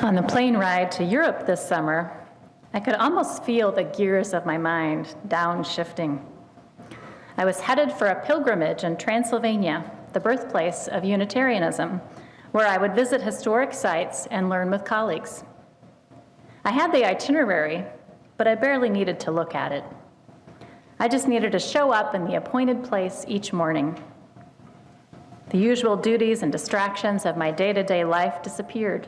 On the plane ride to Europe this summer, I could almost feel the gears of my mind downshifting. I was headed for a pilgrimage in Transylvania, the birthplace of Unitarianism, where I would visit historic sites and learn with colleagues. I had the itinerary, but I barely needed to look at it. I just needed to show up in the appointed place each morning. The usual duties and distractions of my day-to-day life disappeared.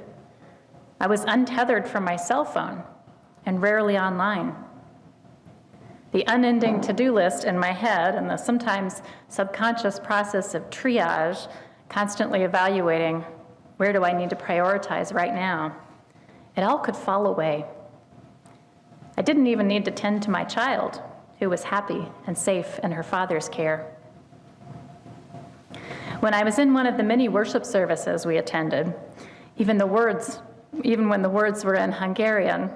I was untethered from my cell phone and rarely online. The unending to-do list in my head and the sometimes subconscious process of triage, constantly evaluating where do I need to prioritize right now, it all could fall away. I didn't even need to tend to my child, who was happy and safe in her father's care. When I was in one of the many worship services we attended, even when the words were in Hungarian,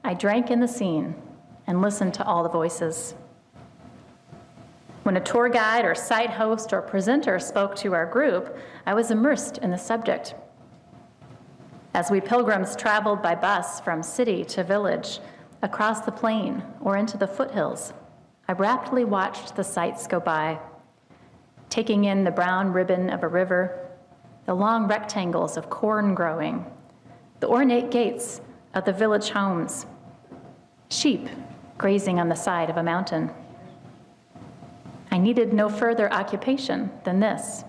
I drank in the scene and listened to all the voices. When a tour guide or site host or presenter spoke to our group, I was immersed in the subject. As we pilgrims traveled by bus from city to village, across the plain or into the foothills, I rapidly watched the sights go by, taking in the brown ribbon of a river, the long rectangles of corn growing, the ornate gates of the village homes, sheep grazing on the side of a mountain. I needed no further occupation than this.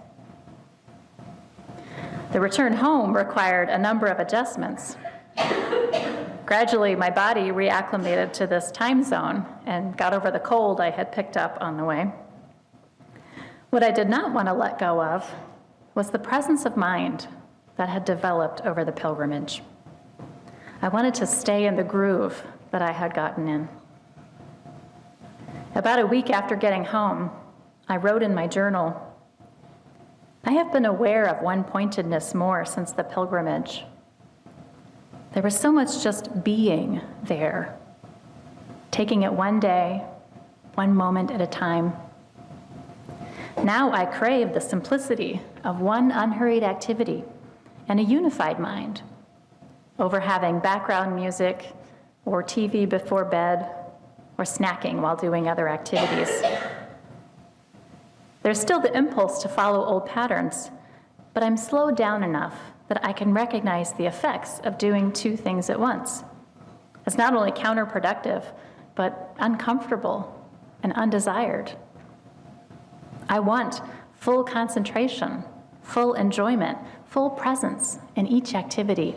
The return home required a number of adjustments. Gradually, my body reacclimated to this time zone and got over the cold I had picked up on the way. What I did not want to let go of was the presence of mind that had developed over the pilgrimage. I wanted to stay in the groove that I had gotten in. About a week after getting home, I wrote in my journal, I have been aware of one-pointedness more since the pilgrimage. There was so much just being there, taking it one day, one moment at a time. Now I crave the simplicity of one unhurried activity and a unified mind over having background music or TV before bed or snacking while doing other activities. There's still the impulse to follow old patterns, but I'm slowed down enough that I can recognize the effects of doing two things at once. It's not only counterproductive, but uncomfortable and undesired. I want full concentration, full enjoyment, full presence in each activity.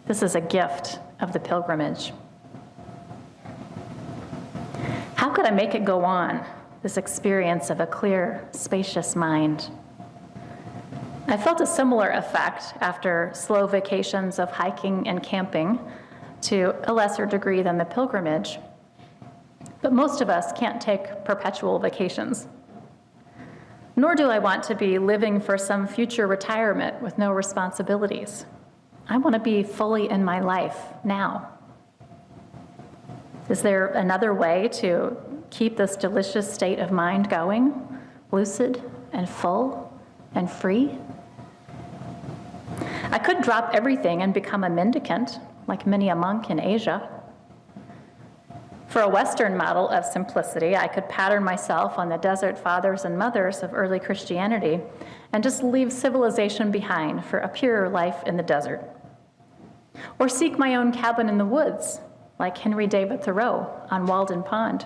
This is a gift of the pilgrimage. How could I make it go on, this experience of a clear, spacious mind? I felt a similar effect after slow vacations of hiking and camping, to a lesser degree than the pilgrimage. But most of us can't take perpetual vacations. Nor do I want to be living for some future retirement with no responsibilities. I want to be fully in my life now. Is there another way to keep this delicious state of mind going, lucid and full and free? I could drop everything and become a mendicant, like many a monk in Asia. For a Western model of simplicity, I could pattern myself on the desert fathers and mothers of early Christianity and just leave civilization behind for a purer life in the desert. Or seek my own cabin in the woods, like Henry David Thoreau on Walden Pond.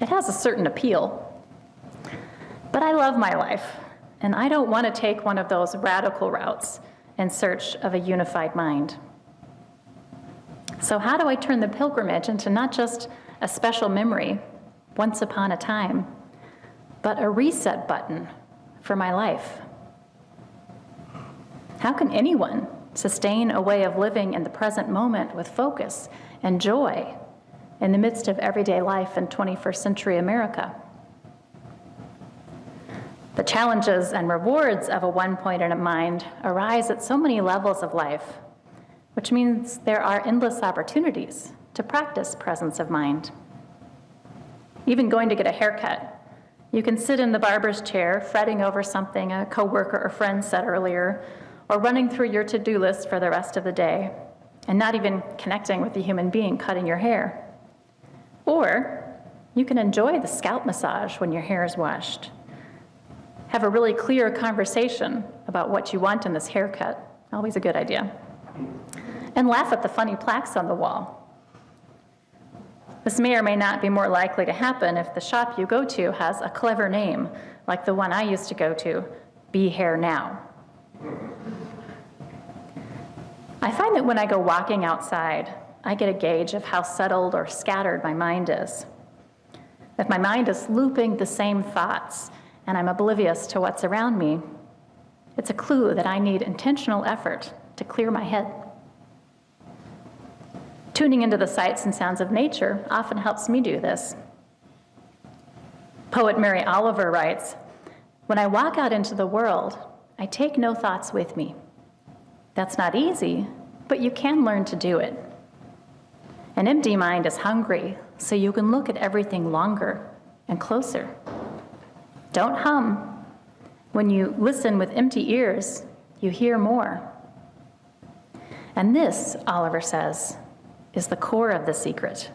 It has a certain appeal. But I love my life, and I don't want to take one of those radical routes in search of a unified mind. So how do I turn the pilgrimage into not just a special memory, once upon a time, but a reset button for my life? How can anyone sustain a way of living in the present moment with focus and joy in the midst of everyday life in 21st century America? The challenges and rewards of a one-pointed mind arise at so many levels of life, which means there are endless opportunities to practice presence of mind. Even going to get a haircut, you can sit in the barber's chair fretting over something a coworker or friend said earlier, or running through your to-do list for the rest of the day, and not even connecting with the human being cutting your hair. Or you can enjoy the scalp massage when your hair is washed. Have a really clear conversation about what you want in this haircut, always a good idea. And laugh at the funny plaques on the wall. This may or may not be more likely to happen if the shop you go to has a clever name, like the one I used to go to, Be Hair Now. I find that when I go walking outside, I get a gauge of how settled or scattered my mind is. If my mind is looping the same thoughts and I'm oblivious to what's around me, it's a clue that I need intentional effort to clear my head. Tuning into the sights and sounds of nature often helps me do this. Poet Mary Oliver writes, "When I walk out into the world, I take no thoughts with me. That's not easy, but you can learn to do it. An empty mind is hungry, so you can look at everything longer and closer. Don't hum. When you listen with empty ears, you hear more." And this, Oliver says, is the core of the secret.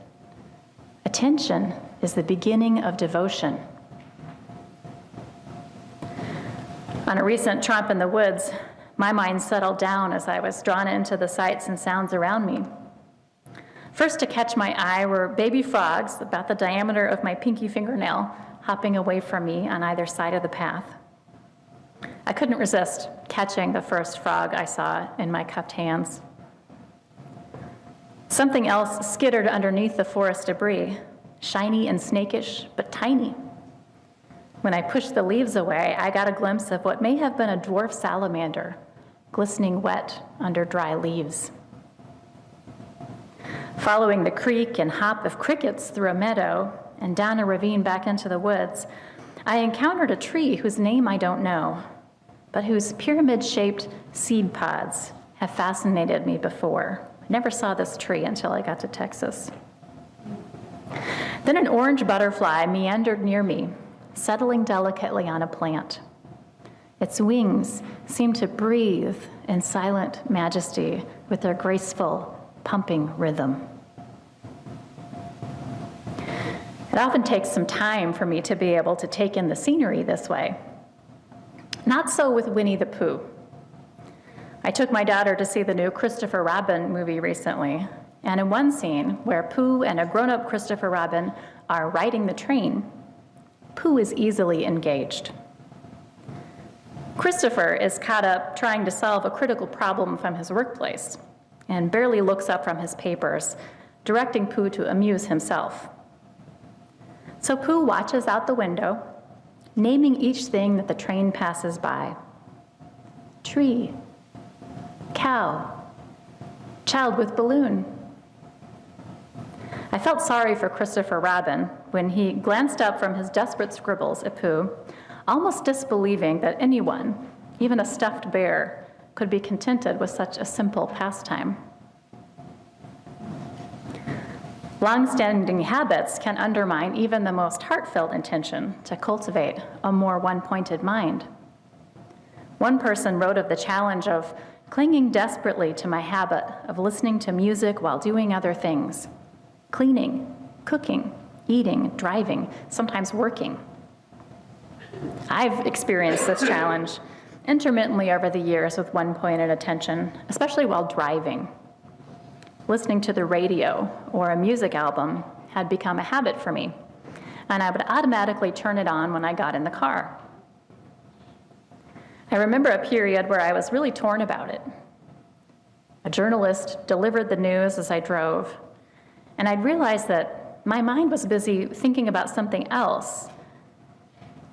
Attention is the beginning of devotion. On a recent tramp in the woods, my mind settled down as I was drawn into the sights and sounds around me. First to catch my eye were baby frogs about the diameter of my pinky fingernail hopping away from me on either side of the path. I couldn't resist catching the first frog I saw in my cupped hands. Something else skittered underneath the forest debris, shiny and snakish, but tiny. When I pushed the leaves away, I got a glimpse of what may have been a dwarf salamander, glistening wet under dry leaves. Following the creak and hop of crickets through a meadow and down a ravine back into the woods, I encountered a tree whose name I don't know, but whose pyramid-shaped seed pods have fascinated me before. I never saw this tree until I got to Texas. Then an orange butterfly meandered near me, settling delicately on a plant. Its wings seemed to breathe in silent majesty with their graceful, pumping rhythm. It often takes some time for me to be able to take in the scenery this way. Not so with Winnie the Pooh. I took my daughter to see the new Christopher Robin movie recently, and in one scene where Pooh and a grown-up Christopher Robin are riding the train, Pooh is easily engaged. Christopher is caught up trying to solve a critical problem from his workplace and barely looks up from his papers, directing Pooh to amuse himself. So Pooh watches out the window, naming each thing that the train passes by. Tree, cow, child with balloon. I felt sorry for Christopher Robin when he glanced up from his desperate scribbles at Pooh, almost disbelieving that anyone, even a stuffed bear, could be contented with such a simple pastime. Long-standing habits can undermine even the most heartfelt intention to cultivate a more one-pointed mind. One person wrote of the challenge of clinging desperately to my habit of listening to music while doing other things, cleaning, cooking, eating, driving, sometimes working. I've experienced this challenge intermittently over the years with one-pointed attention, especially while driving. Listening to the radio or a music album had become a habit for me, and I would automatically turn it on when I got in the car. I remember a period where I was really torn about it. A journalist delivered the news as I drove, and I'd realized that my mind was busy thinking about something else,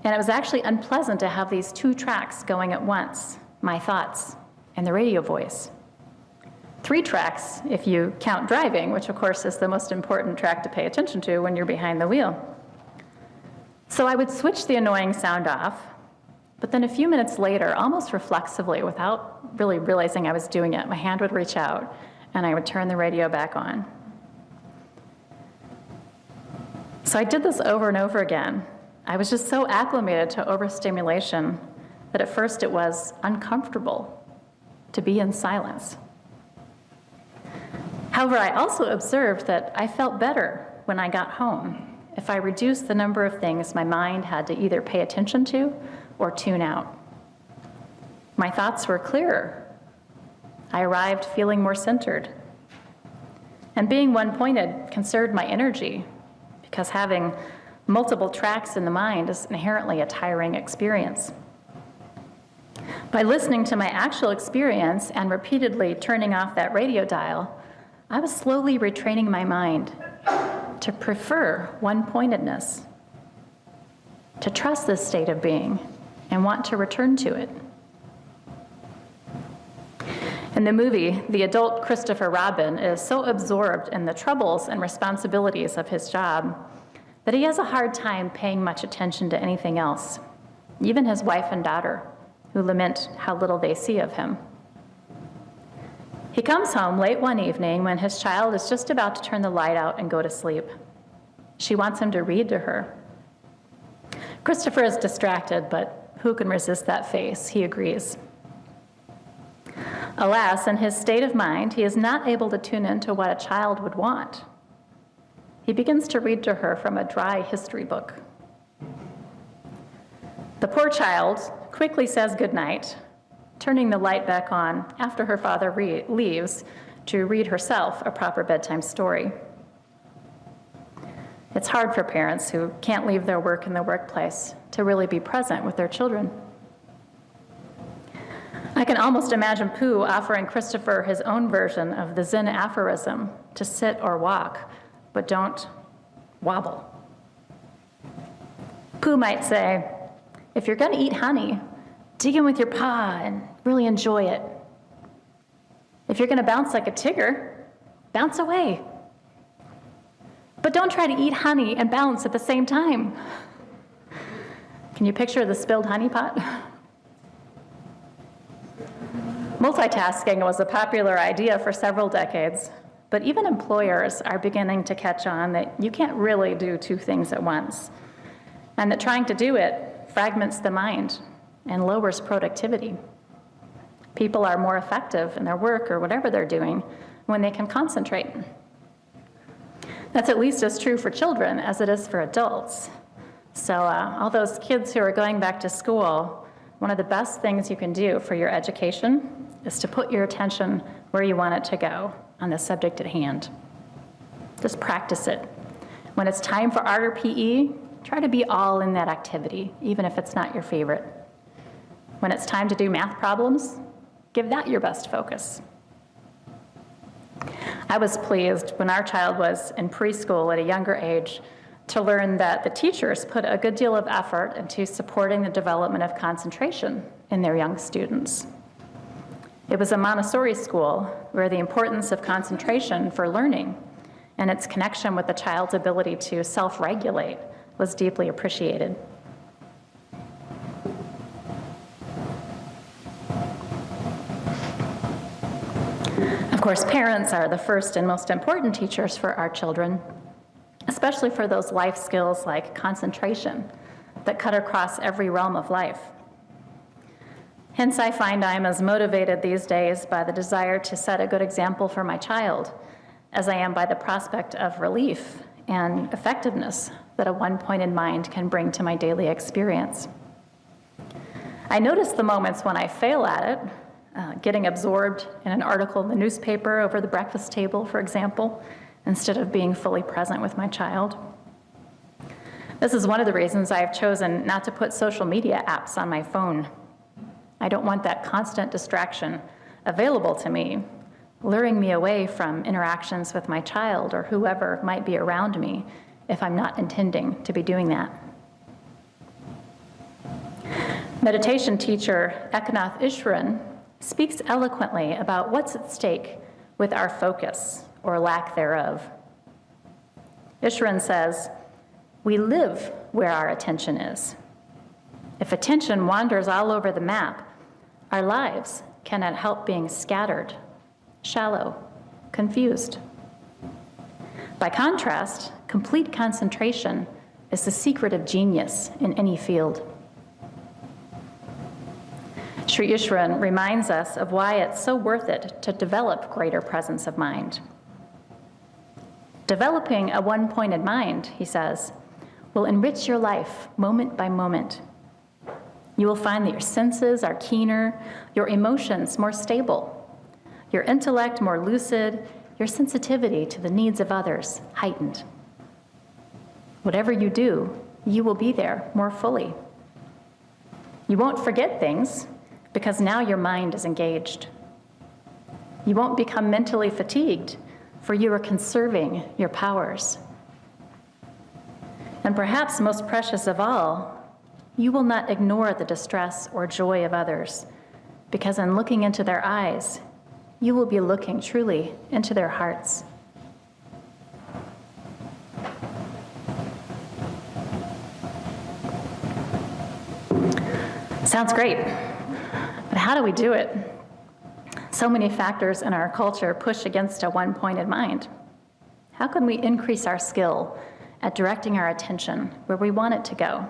and it was actually unpleasant to have these two tracks going at once, my thoughts and the radio voice. 3 tracks if you count driving, which of course is the most important track to pay attention to when you're behind the wheel. So I would switch the annoying sound off, but then a few minutes later, almost reflexively, without really realizing I was doing it, my hand would reach out and I would turn the radio back on. So I did this over and over again. I was just so acclimated to overstimulation that at first it was uncomfortable. to be in silence. However, I also observed that I felt better when I got home if I reduced the number of things my mind had to either pay attention to or tune out. My thoughts were clearer. I arrived feeling more centered. And being one-pointed conserved my energy, because having multiple tracks in the mind is inherently a tiring experience. By listening to my actual experience and repeatedly turning off that radio dial, I was slowly retraining my mind to prefer one-pointedness, to trust this state of being and want to return to it. In the movie, the adult Christopher Robin is so absorbed in the troubles and responsibilities of his job that he has a hard time paying much attention to anything else, even his wife and daughter, who lament how little they see of him. He comes home late one evening when his child is just about to turn the light out and go to sleep. She wants him to read to her. Christopher is distracted, but who can resist that face? He agrees. Alas, in his state of mind, he is not able to tune into what a child would want. He begins to read to her from a dry history book. The poor child quickly says goodnight, turning the light back on after her father leaves to read herself a proper bedtime story. It's hard for parents who can't leave their work in the workplace to really be present with their children. I can almost imagine Pooh offering Christopher his own version of the Zen aphorism to sit or walk, but don't wobble. Pooh might say, if you're going to eat honey, dig in with your paw and really enjoy it. If you're going to bounce like a tigger, bounce away. But don't try to eat honey and bounce at the same time. Can you picture the spilled honey pot? Multitasking was a popular idea for several decades, but even employers are beginning to catch on that you can't really do two things at once, and that trying to do it fragments the mind and lowers productivity. People are more effective in their work or whatever they're doing when they can concentrate. That's at least as true for children as it is for adults. So all those kids who are going back to school, one of the best things you can do for your education is to put your attention where you want it to go on the subject at hand. Just practice it. When it's time for art or PE, try to be all in that activity, even if it's not your favorite. When it's time to do math problems, give that your best focus. I was pleased when our child was in preschool at a younger age to learn that the teachers put a good deal of effort into supporting the development of concentration in their young students. It was a Montessori school where the importance of concentration for learning and its connection with the child's ability to self-regulate was deeply appreciated. Of course, parents are the first and most important teachers for our children, especially for those life skills like concentration that cut across every realm of life. Hence, I find I'm as motivated these days by the desire to set a good example for my child as I am by the prospect of relief and effectiveness that a one-pointed mind can bring to my daily experience. I notice the moments when I fail at it, getting absorbed in an article in the newspaper over the breakfast table, for example, instead of being fully present with my child. This is one of the reasons I've chosen not to put social media apps on my phone. I don't want that constant distraction available to me, luring me away from interactions with my child or whoever might be around me if I'm not intending to be doing that. Meditation teacher Eknath Ishwaran speaks eloquently about what's at stake with our focus or lack thereof. Ishwaran says, we live where our attention is. If attention wanders all over the map, our lives cannot help being scattered, shallow, confused. By contrast, complete concentration is the secret of genius in any field. Sri Ishwaran reminds us of why it's so worth it to develop greater presence of mind. Developing a one-pointed mind, he says, will enrich your life moment by moment. You will find that your senses are keener, your emotions more stable, your intellect more lucid, your sensitivity to the needs of others heightened. Whatever you do, you will be there more fully. You won't forget things because now your mind is engaged. You won't become mentally fatigued, for you are conserving your powers. And perhaps most precious of all, you will not ignore the distress or joy of others, because in looking into their eyes, you will be looking truly into their hearts. Sounds great, but how do we do it? So many factors in our culture push against a one-pointed mind. How can we increase our skill at directing our attention where we want it to go?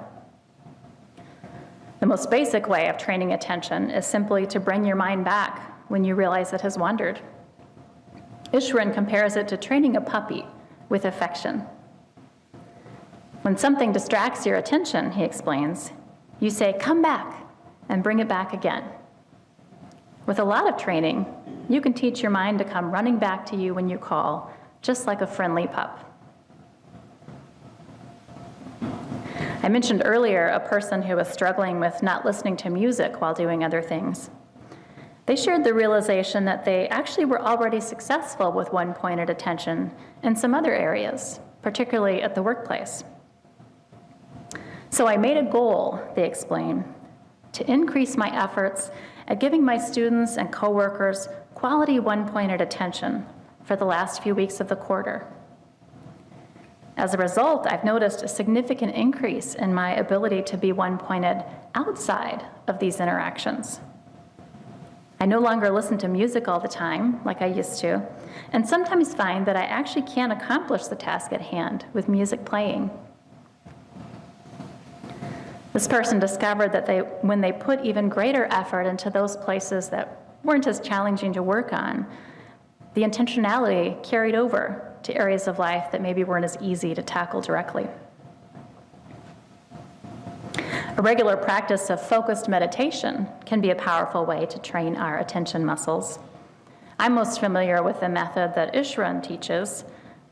The most basic way of training attention is simply to bring your mind back when you realize it has wandered. Ishwaran compares it to training a puppy with affection. When something distracts your attention, he explains, you say, "Come back," and bring it back again. With a lot of training, you can teach your mind to come running back to you when you call, just like a friendly pup. I mentioned earlier a person who was struggling with not listening to music while doing other things. They shared the realization that they actually were already successful with one-pointed attention in some other areas, particularly at the workplace. So I made a goal, they explain, to increase my efforts at giving my students and coworkers quality one-pointed attention for the last few weeks of the quarter. As a result, I've noticed a significant increase in my ability to be one-pointed outside of these interactions. I no longer listen to music all the time, like I used to, and sometimes find that I actually can't accomplish the task at hand with music playing. This person discovered that when they put even greater effort into those places that weren't as challenging to work on, the intentionality carried over to areas of life that maybe weren't as easy to tackle directly. A regular practice of focused meditation can be a powerful way to train our attention muscles. I'm most familiar with the method that Ishwaran teaches,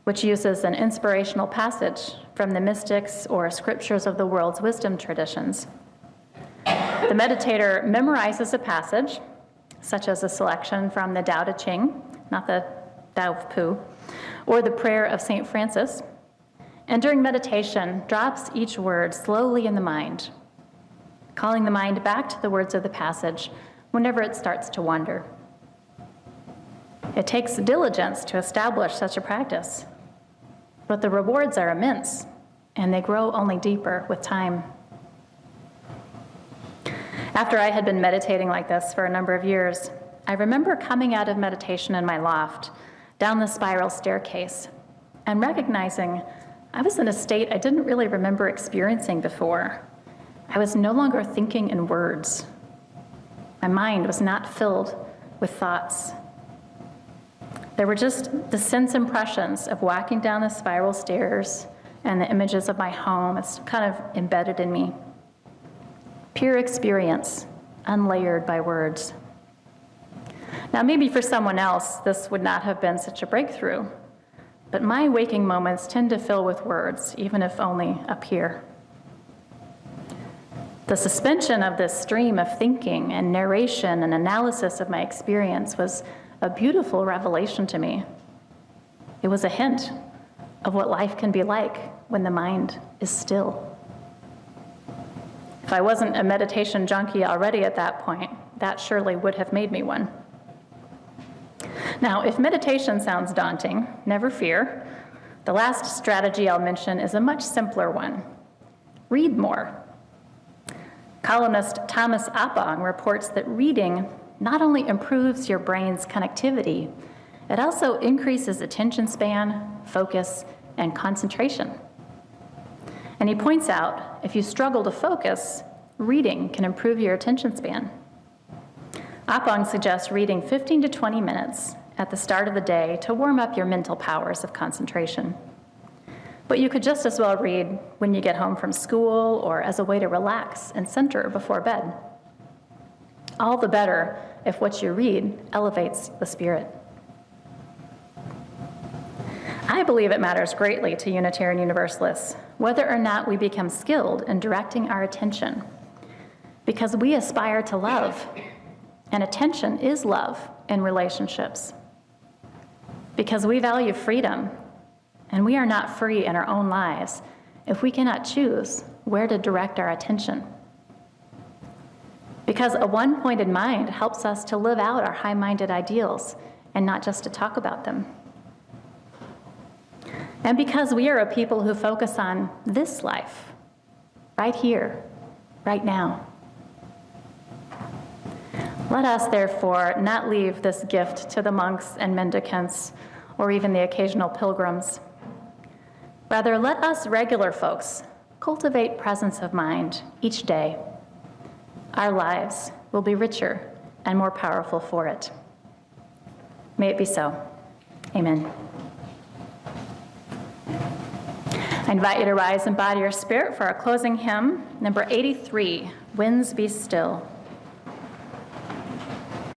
which uses an inspirational passage from the mystics or scriptures of the world's wisdom traditions. The meditator memorizes a passage, such as a selection from the Tao Te Ching, not the Tao of Pooh, or the prayer of St. Francis, and during meditation, drops each word slowly in the mind, calling the mind back to the words of the passage whenever it starts to wander. It takes diligence to establish such a practice, but the rewards are immense, and they grow only deeper with time. After I had been meditating like this for a number of years, I remember coming out of meditation in my loft, down the spiral staircase, and recognizing I was in a state I didn't really remember experiencing before. I was no longer thinking in words. My mind was not filled with thoughts. There were just the sense impressions of walking down the spiral stairs and the images of my home. It's kind of embedded in me. Pure experience, unlayered by words. Now, maybe for someone else, this would not have been such a breakthrough, but my waking moments tend to fill with words, even if only up here. The suspension of this stream of thinking and narration and analysis of my experience was a beautiful revelation to me. It was a hint of what life can be like when the mind is still. If I wasn't a meditation junkie already at that point, that surely would have made me one. Now, if meditation sounds daunting, never fear. The last strategy I'll mention is a much simpler one. Read more. Columnist Thomas Appong reports that reading not only improves your brain's connectivity, it also increases attention span, focus, and concentration. And he points out, if you struggle to focus, reading can improve your attention span. Apong suggests reading 15 to 20 minutes at the start of the day to warm up your mental powers of concentration. But you could just as well read when you get home from school or as a way to relax and center before bed. All the better if what you read elevates the spirit. I believe it matters greatly to Unitarian Universalists whether or not we become skilled in directing our attention, because we aspire to love, and attention is love in relationships. Because we value freedom, and we are not free in our own lives if we cannot choose where to direct our attention. Because a one-pointed mind helps us to live out our high-minded ideals and not just to talk about them. And because we are a people who focus on this life, right here, right now. Let us, therefore, not leave this gift to the monks and mendicants or even the occasional pilgrims. Rather, let us regular folks cultivate presence of mind each day. Our lives will be richer and more powerful for it. May it be so. Amen. I invite you to rise and body your spirit for our closing hymn, number 83, Winds Be Still.